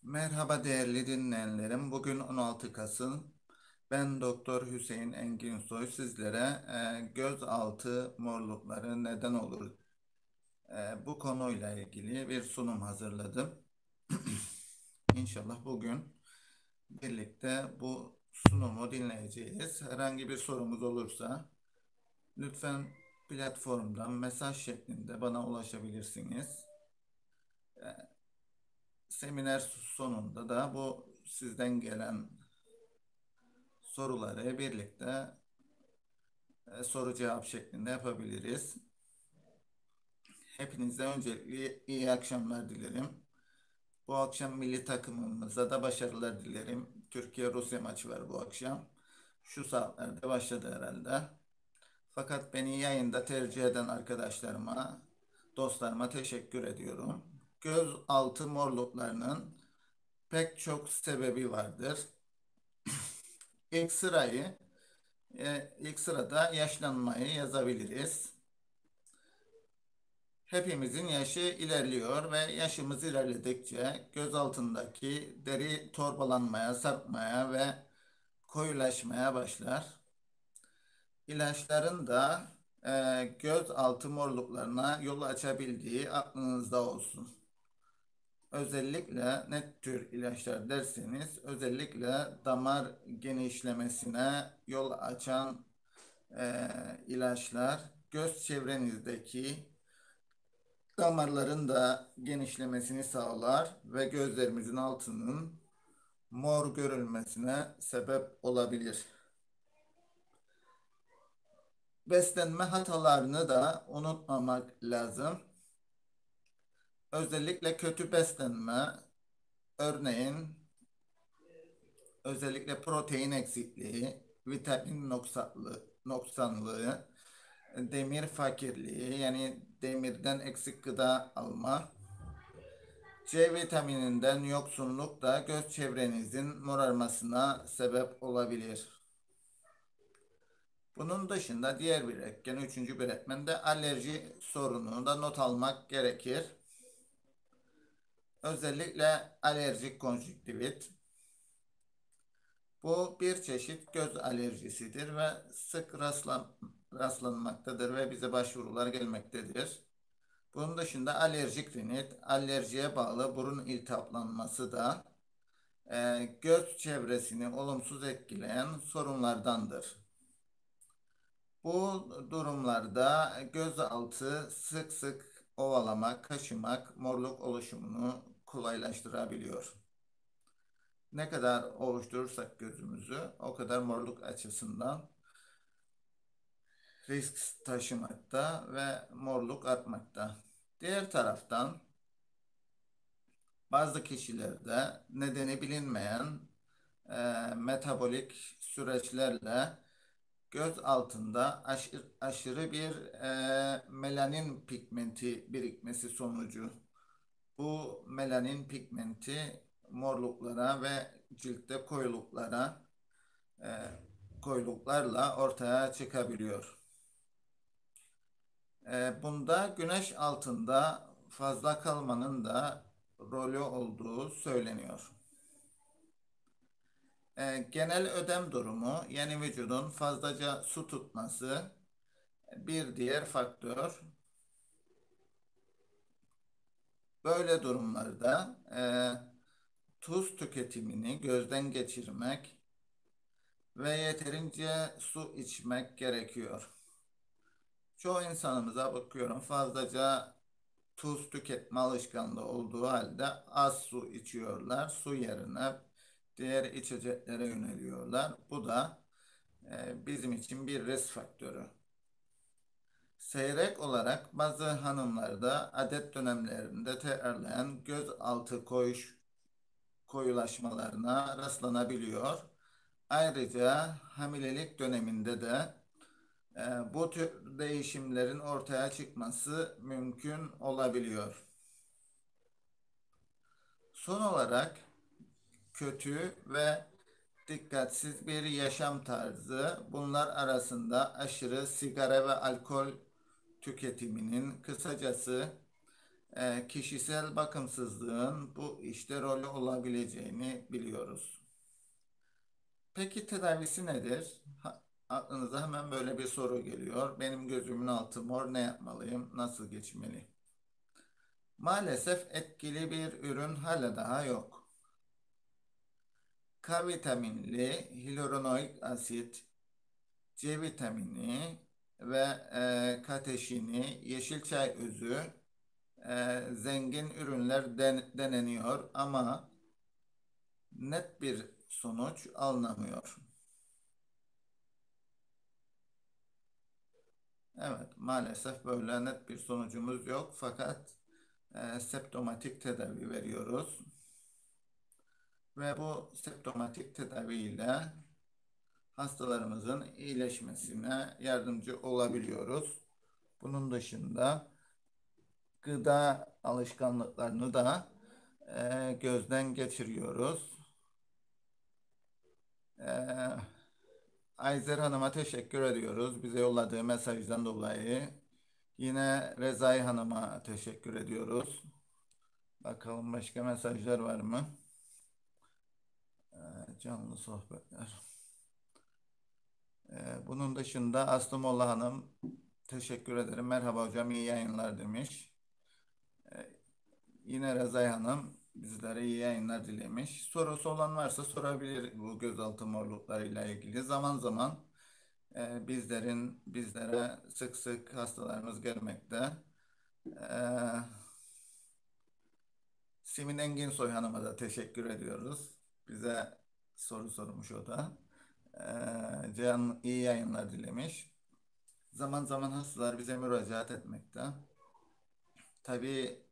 Merhaba değerli dinleyenlerim. Bugün 16 Kasım. Ben Doktor Hüseyin Enginsoy sizlere gözaltı morlukları neden olur? Bu konuyla ilgili bir sunum hazırladım. İnşallah bugün birlikte bu sunumu dinleyeceğiz. Herhangi bir sorumuz olursa lütfen platformdan mesaj şeklinde bana ulaşabilirsiniz. Seminer sonunda da bu sizden gelen soruları birlikte soru cevap şeklinde yapabiliriz. Hepinize öncelikle iyi akşamlar dilerim. Bu akşam milli takımımıza da başarılar dilerim. Türkiye-Rusya maçı var bu akşam. Şu saatlerde başladı herhalde. Fakat beni yayında tercih eden arkadaşlarıma, dostlarıma teşekkür ediyorum. Gözaltı morluklarının pek çok sebebi vardır. İlk sırayı, ilk sırada yaşlanmayı yazabiliriz. Hepimizin yaşı ilerliyor ve yaşımız ilerledikçe göz altındaki deri torbalanmaya, sarkmaya ve koyulaşmaya başlar. İlaçların da göz altı morluklarına yol açabildiği aklınızda olsun. Özellikle ne tür ilaçlar derseniz, özellikle damar genişlemesine yol açan ilaçlar göz çevrenizdeki damarların da genişlemesini sağlar ve gözlerimizin altının mor görülmesine sebep olabilir. Beslenme hatalarını da unutmamak lazım. Özellikle kötü beslenme, örneğin özellikle protein eksikliği, vitamin noksanlığı, demir fakirliği yani demirden eksik gıda alma, C vitamininden yoksunluk da göz çevrenizin morarmasına sebep olabilir. Bunun dışında diğer bir etken, üçüncü bir etmen de alerji sorununu da not almak gerekir. Özellikle alerjik konjüktivit. Bu bir çeşit göz alerjisidir ve sık rastlanmaktadır ve bize başvurular gelmektedir. Bunun dışında alerjik rinit, alerjiye bağlı burun iltihaplanması da göz çevresini olumsuz etkileyen sorunlardandır. Bu durumlarda gözaltı sık sık ovalamak, kaşımak, morluk oluşumunu kolaylaştırabiliyor. Ne kadar ovuşturursak gözümüzü o kadar morluk açısından risk taşımakta ve morluk artmakta. Diğer taraftan bazı kişilerde nedeni bilinmeyen metabolik süreçlerle göz altında aşırı bir melanin pigmenti birikmesi sonucu bu melanin pigmenti morluklara ve ciltte e, koyuluklarla ortaya çıkabiliyor. Bunda güneş altında fazla kalmanın da rolü olduğu söyleniyor. Genel ödem durumu yani vücudun fazlaca su tutması bir diğer faktör. Böyle durumlarda tuz tüketimini gözden geçirmek ve yeterince su içmek gerekiyor. Çoğu insanımıza bakıyorum fazlaca tuz tüketme alışkanlığı olduğu halde az su içiyorlar. Su yerine diğer içeceklere yöneliyorlar. Bu da bizim için bir risk faktörü. Seyrek olarak bazı hanımlarda adet dönemlerinde tekrarlayan gözaltı koyulaşmalarına rastlanabiliyor. Ayrıca hamilelik döneminde de bu tür değişimlerin ortaya çıkması mümkün olabiliyor. Son olarak kötü ve dikkatsiz bir yaşam tarzı, bunlar arasında aşırı sigara ve alkol tüketiminin, kısacası Kişisel bakımsızlığın bu işte rolü olabileceğini biliyoruz. Peki tedavisi nedir? Aklınıza hemen böyle bir soru geliyor. Benim gözümün altı mor, ne yapmalıyım? Nasıl geçmeli? Maalesef etkili bir ürün hala daha yok. K vitaminli hyaluronik asit, C vitamini ve kateşini, yeşil çay özü, zengin ürünler deneniyor ama net bir sonuç alınamıyor. Evet, maalesef böyle net bir sonucumuz yok fakat septomatik tedavi veriyoruz ve bu septomatik tedaviyle hastalarımızın iyileşmesine yardımcı olabiliyoruz. Bunun dışında gıda alışkanlıklarını da gözden geçiriyoruz. E, Ayzer Hanım'a teşekkür ediyoruz bize yolladığı mesajdan dolayı. Yine Rezai Hanım'a teşekkür ediyoruz. Bakalım başka mesajlar var mı? Canlı sohbetler. Bunun dışında Aslı Molla Hanım teşekkür ederim. Merhaba hocam, iyi yayınlar demiş. Yine Rezai Hanım bizlere iyi yayınlar dilemiş. Sorusu olan varsa sorabilir bu gözaltı morluklarıyla ilgili. Zaman zaman bizlere sık sık hastalarımız gelmekte. E, Simin Enginsoy Hanım'a da teşekkür ediyoruz. Bize soru sormuş o da. Can iyi yayınlar dilemiş. Zaman zaman hastalar bize müracaat etmekte. Tabii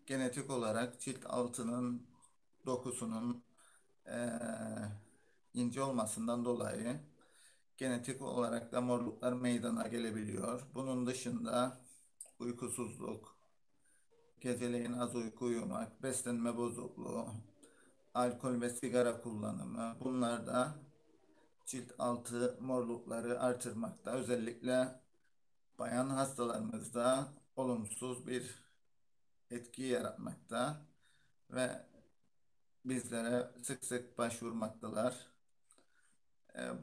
genetik olarak cilt altının dokusunun eee, ince olmasından dolayı genetik olarak da morluklar meydana gelebiliyor. Bunun dışında uykusuzluk, geceleyin az uyku uyumak, beslenme bozukluğu, alkol ve sigara kullanımı, bunlar da cilt altı morlukları artırmakta. Özellikle bayan hastalarımızda olumsuz bir etki yaratmakta ve bizlere sık sık başvurmaktalar.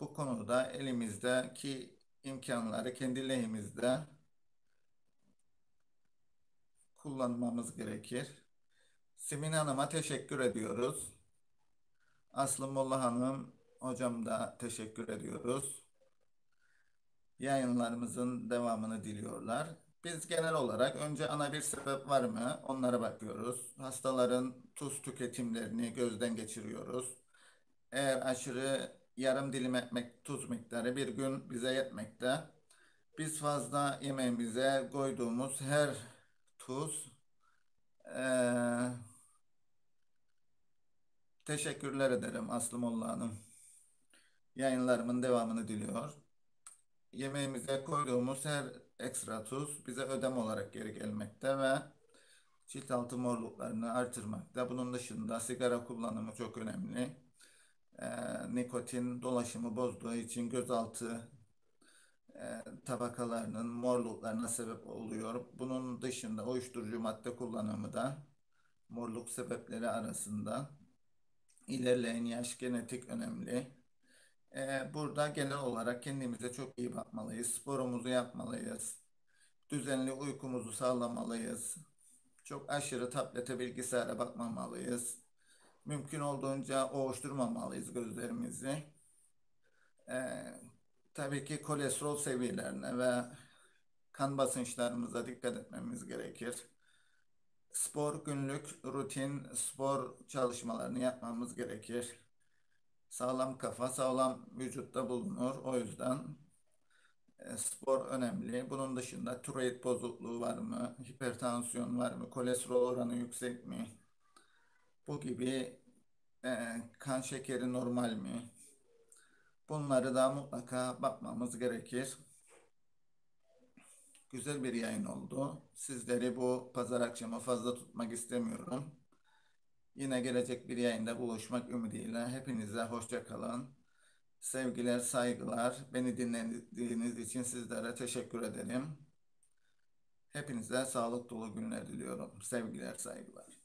Bu konuda elimizdeki imkanları kendi lehimizde kullanmamız gerekir. Simin Hanım'a teşekkür ediyoruz. Aslı Molla Hanım hocam da teşekkür ediyoruz. Yayınlarımızın devamını diliyorlar. Biz genel olarak önce ana bir sebep var mı? Onlara bakıyoruz. Hastaların tuz tüketimlerini gözden geçiriyoruz. Eğer aşırı yarım dilim ekmek tuz miktarı bir gün bize yetmekte. Biz fazla yemeğimize koyduğumuz her tuz eee, teşekkürler ederim Aslı Molla Hanım. Yayınlarımın devamını diliyor. Yemeğimize koyduğumuz her ekstra tuz bize ödem olarak geri gelmekte ve cilt altı morluklarını artırmakta. Bunun dışında sigara kullanımı çok önemli. Nikotin dolaşımı bozduğu için gözaltı tabakalarının morluklarına sebep oluyor. Bunun dışında uyuşturucu madde kullanımı da morluk sebepleri arasında. İlerleyen yaş, genetik önemli. Burada genel olarak kendimize çok iyi bakmalıyız. Sporumuzu yapmalıyız. Düzenli uykumuzu sağlamalıyız. Çok aşırı tablete, bilgisayara bakmamalıyız. Mümkün olduğunca ovuşturmamalıyız gözlerimizi. Ee, tabii ki kolesterol seviyelerine ve kan basınçlarımıza dikkat etmemiz gerekir. Spor, günlük rutin spor çalışmalarını yapmamız gerekir. Sağlam kafa, sağlam vücutta bulunur. O yüzden spor önemli. Bunun dışında tiroid bozukluğu var mı? Hipertansiyon var mı? Kolesterol oranı yüksek mi? Bu gibi kan şekeri normal mi? Bunları da mutlaka bakmamız gerekir. Güzel bir yayın oldu. Sizleri bu pazar akşamı fazla tutmak istemiyorum. Yine gelecek bir yayında buluşmak ümidiyle hepinize hoşça kalın. Sevgiler, saygılar. Beni dinlediğiniz için sizlere teşekkür ederim. Hepinize sağlık dolu günler diliyorum. Sevgiler, saygılar.